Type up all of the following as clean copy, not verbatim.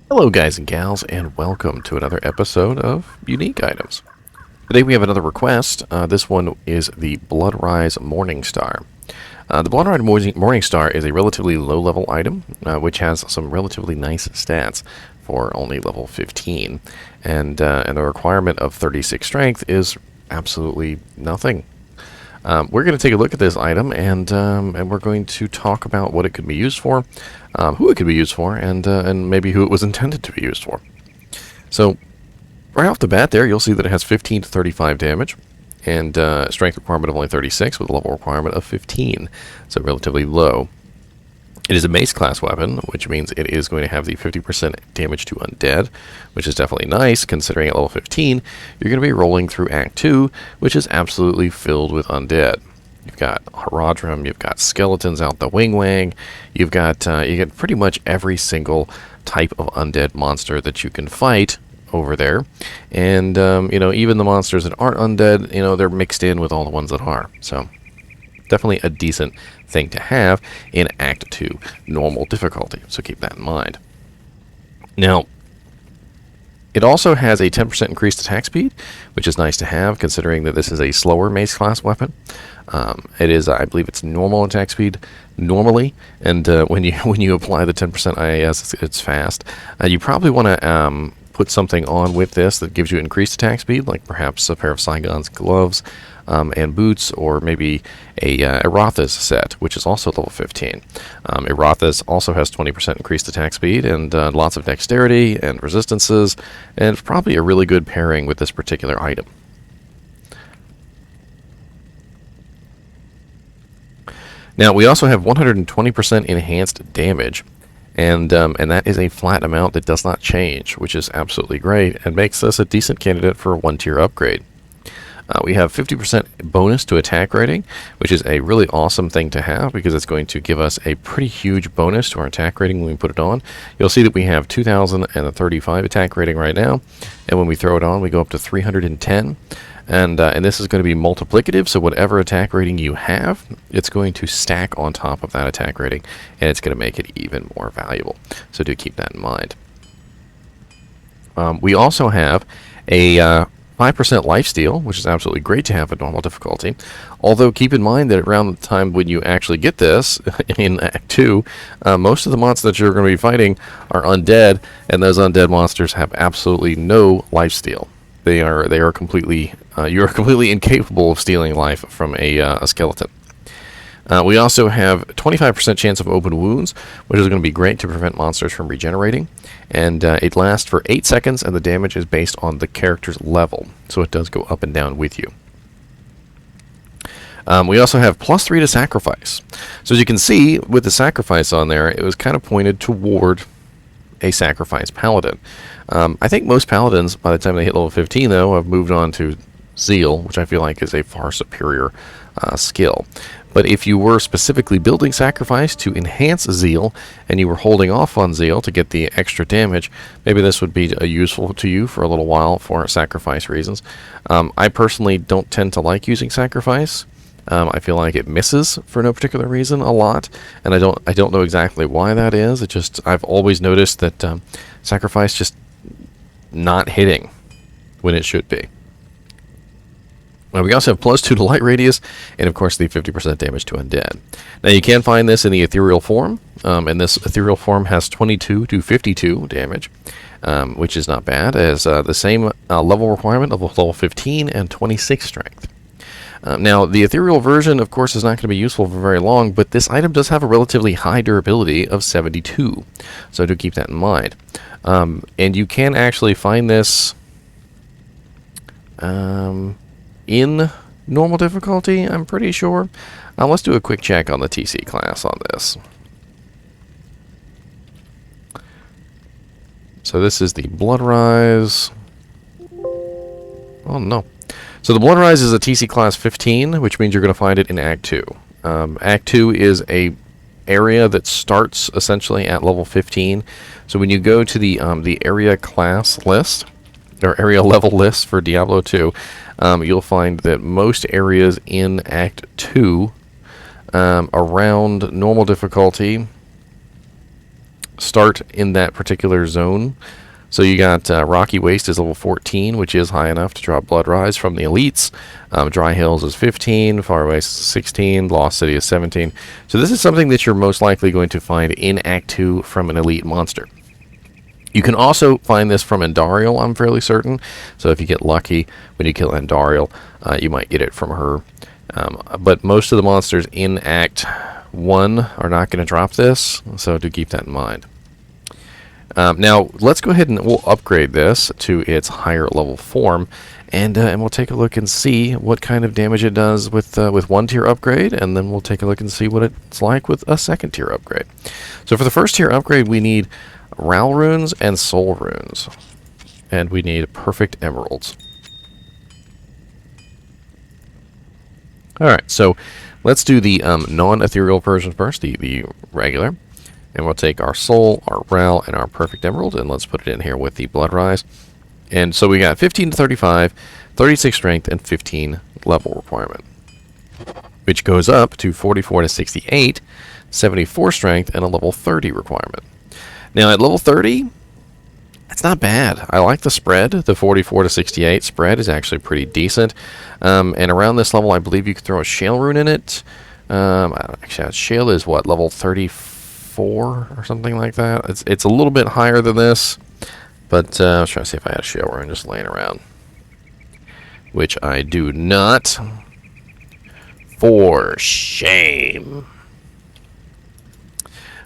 Hello guys and gals, and welcome to another episode of Unique Items. Today we have another request. This one is the Bloodrise Morningstar. The Bloodrise Morningstar is a relatively low-level item, which has some relatively nice stats for only level 15. And the requirement of 36 strength is absolutely nothing. We're going to take a look at this item, and we're going to talk about what it could be used for, who it could be used for, and maybe who it was intended to be used for. So, right off the bat there, you'll see that it has 15 to 35 damage, and strength requirement of only 36 with a level requirement of 15, so relatively low. It is a mace class weapon, which means it is going to have the 50% damage to undead, which is definitely nice, considering at level 15, you're going to be rolling through Act 2, which is absolutely filled with undead. You've got Haradrim, you've got skeletons out the wing-wang, you get pretty much every single type of undead monster that you can fight over there. And, even the monsters that aren't undead, they're mixed in with all the ones that are. So, definitely a decent thing to have in Act 2 normal difficulty, so keep that in mind. Now, it also has a 10% increased attack speed, which is nice to have considering that this is a slower mace class weapon. It is, I believe it's normal attack speed normally, and when you apply the 10% IAS, it's fast. You probably want to put something on with this that gives you increased attack speed, like perhaps a pair of Saigon's gloves and boots, or maybe a Eratha's set, which is also level 15. Eratha's also has 20% increased attack speed and lots of dexterity and resistances, and it's probably a really good pairing with this particular item. Now, we also have 120% enhanced damage, and that is a flat amount that does not change, which is absolutely great and makes us a decent candidate for a 1-tier upgrade. We have 50% bonus to attack rating, which is a really awesome thing to have because it's going to give us a pretty huge bonus to our attack rating when we put it on. You'll see that we have 2,035 attack rating right now, and when we throw it on, we go up to 310. And this is going to be multiplicative, so whatever attack rating you have, it's going to stack on top of that attack rating, and it's going to make it even more valuable. So do keep that in mind. We also have a 5% lifesteal, which is absolutely great to have at normal difficulty. Although keep in mind that around the time when you actually get this, in Act 2, most of the monsters that you're going to be fighting are undead, and those undead monsters have absolutely no lifesteal. They are completely, you are completely incapable of stealing life from a skeleton. We also have 25% chance of open wounds, which is going to be great to prevent monsters from regenerating. And it lasts for 8 seconds, and the damage is based on the character's level, so it does go up and down with you. We also have +3 to sacrifice. So as you can see, with the sacrifice on there, it was kind of pointed toward a sacrifice paladin. I think most paladins, by the time they hit level 15, though, have moved on to Zeal, which I feel like is a far superior skill. But if you were specifically building Sacrifice to enhance Zeal, and you were holding off on Zeal to get the extra damage, maybe this would be useful to you for a little while for Sacrifice reasons. I personally don't tend to like using Sacrifice. I feel like it misses for no particular reason a lot, and I don't know exactly why that is. I've always noticed that Sacrifice just not hitting when it should be. We also have +2 to light radius, and of course the 50% damage to undead. Now you can find this in the ethereal form, and this ethereal form has 22 to 52 damage, which is not bad, as the same level requirement of level 15 and 26 strength. Now, the ethereal version, of course, is not going to be useful for very long, but this item does have a relatively high durability of 72, so do keep that in mind. And you can actually find this in normal difficulty, I'm pretty sure. Let's do a quick check on the TC class on this. So this is the Bloodrise. Oh no. So the Bloodrise is a TC class 15, which means you're going to find it in Act 2. Act 2 is a area that starts essentially at level 15. So when you go to the area class list, or area level list for Diablo 2, you'll find that most areas in Act 2 around normal difficulty start in that particular zone. So you got Rocky Waste is level 14, which is high enough to drop Bloodrise from the elites. Dry Hills is 15, Far Waste is 16, Lost City is 17. So this is something that you're most likely going to find in Act 2 from an elite monster. You can also find this from Andariel, I'm fairly certain. So if you get lucky when you kill Andariel, you might get it from her. But most of the monsters in Act 1 are not going to drop this, so do keep that in mind. Now, let's go ahead and we'll upgrade this to its higher level form, and we'll take a look and see what kind of damage it does with 1 tier upgrade, and then we'll take a look and see what it's like with a 2nd tier upgrade. So for the 1st tier upgrade, we need Ral runes and Soul runes, and we need perfect emeralds. Alright, so let's do the non-ethereal version first, the regular. And we'll take our Soul, our Ral, and our Perfect Emerald, and let's put it in here with the Bloodrise. And so we got 15 to 35, 36 Strength, and 15 level requirement, which goes up to 44 to 68, 74 Strength, and a level 30 requirement. Now at level 30, that's not bad. I like the spread. The 44 to 68 spread is actually pretty decent. And around this level, I believe you could throw a Shale Rune in it. Actually, Shale is what, level 34 or something like that? It's a little bit higher than this, but I was trying to see if I had a Shale Rune just laying around, which I do not. For shame.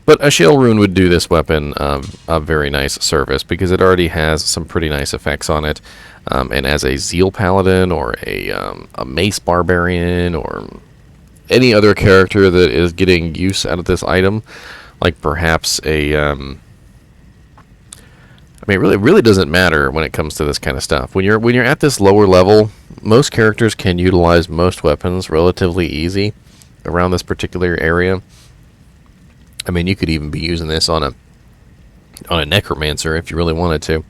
But a Shale Rune would do this weapon a very nice service, because it already has some pretty nice effects on it. And as a Zeal Paladin, or a Mace Barbarian, or any other character that is getting use out of this item, like perhaps a... I mean, it really doesn't matter when it comes to this kind of stuff. When you're at this lower level, most characters can utilize most weapons relatively easy around this particular area. I mean, you could even be using this on a Necromancer if you really wanted to,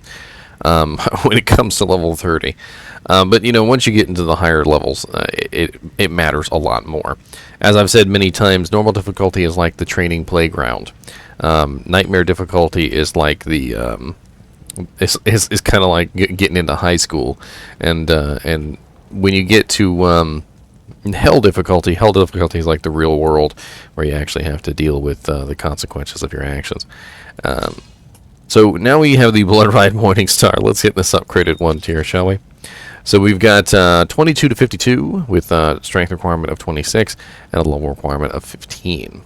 when it comes to level 30. But, you know, once you get into the higher levels, it matters a lot more. As I've said many times, normal difficulty is like the training playground. Nightmare difficulty is like the... is kind of like getting into high school. And when you get to... Hell difficulty is like the real world, where you actually have to deal with the consequences of your actions. So now we have the Bloodrise Morningstar. Let's hit this upgraded 1 tier, shall we? So we've got 22 to 52 with a strength requirement of 26 and a level requirement of 15.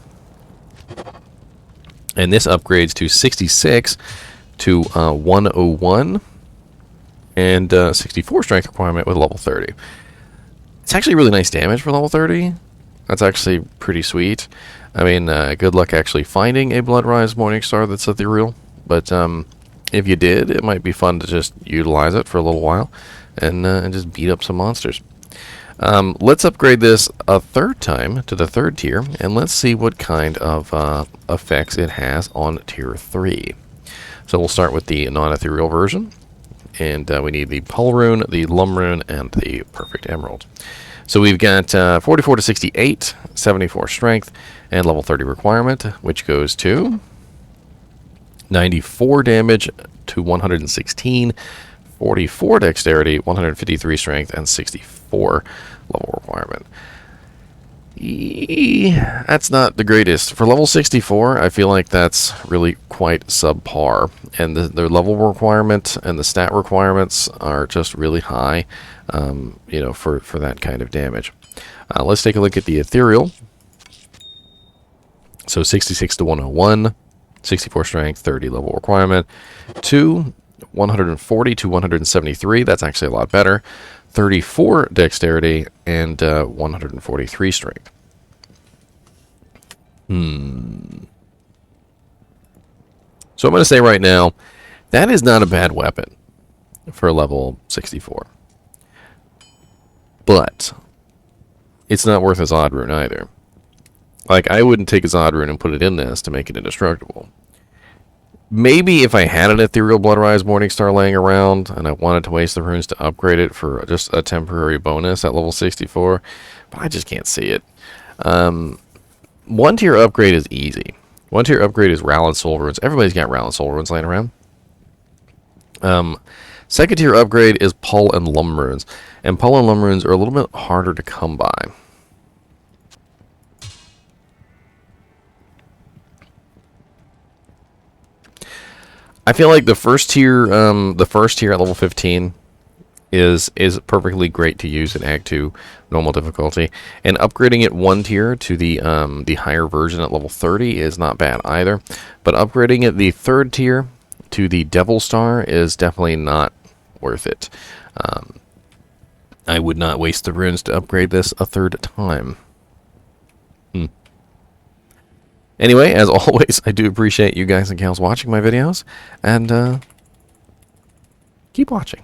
And this upgrades to 66 to 101 and 64 strength requirement with level 30. It's actually really nice damage for level 30. That's actually pretty sweet. I mean, good luck actually finding a Bloodrise Morningstar that's ethereal. But if you did, it might be fun to just utilize it for a little while and just beat up some monsters. Let's upgrade this a 3rd time to the 3rd tier, and let's see what kind of effects it has on tier 3. So we'll start with the non-ethereal version. And we need the Pull Rune, the Lum Rune, and the Perfect Emerald. So we've got 44 to 68, 74 Strength, and level 30 requirement, which goes to 94 damage to 116, 44 Dexterity, 153 Strength, and 64 level requirement. That's not the greatest. For level 64, I feel like that's really quite subpar. And the level requirement and the stat requirements are just really high, you know, for that kind of damage. Let's take a look at the Ethereal. So 66 to 101, 64 Strength, 30 level requirement. 140 to 173, that's actually a lot better. 34 Dexterity, and 143 Strength. So I'm going to say right now, that is not a bad weapon for level 64. But it's not worth his Odd Rune either. Like, I wouldn't take his Odd Rune and put it in this to make it indestructible. Maybe if I had an Ethereal Bloodrise Morningstar laying around and I wanted to waste the runes to upgrade it for just a temporary bonus at level 64, but I just can't see it. 1 tier upgrade is easy. One tier upgrade is Ral and Soul Runes. Everybody's got Ral and Soul Runes laying around. Second tier upgrade is Pull and Lum Runes. And Pull and Lum Runes are a little bit harder to come by. I feel like the first tier at level 15 is perfectly great to use in Act 2 normal difficulty, and upgrading it one tier to the higher version at level 30 is not bad either. But upgrading it the third tier to the Devil Star is definitely not worth it. I would not waste the runes to upgrade this a third time. Anyway, as always, I do appreciate you guys and gals watching my videos, and keep watching.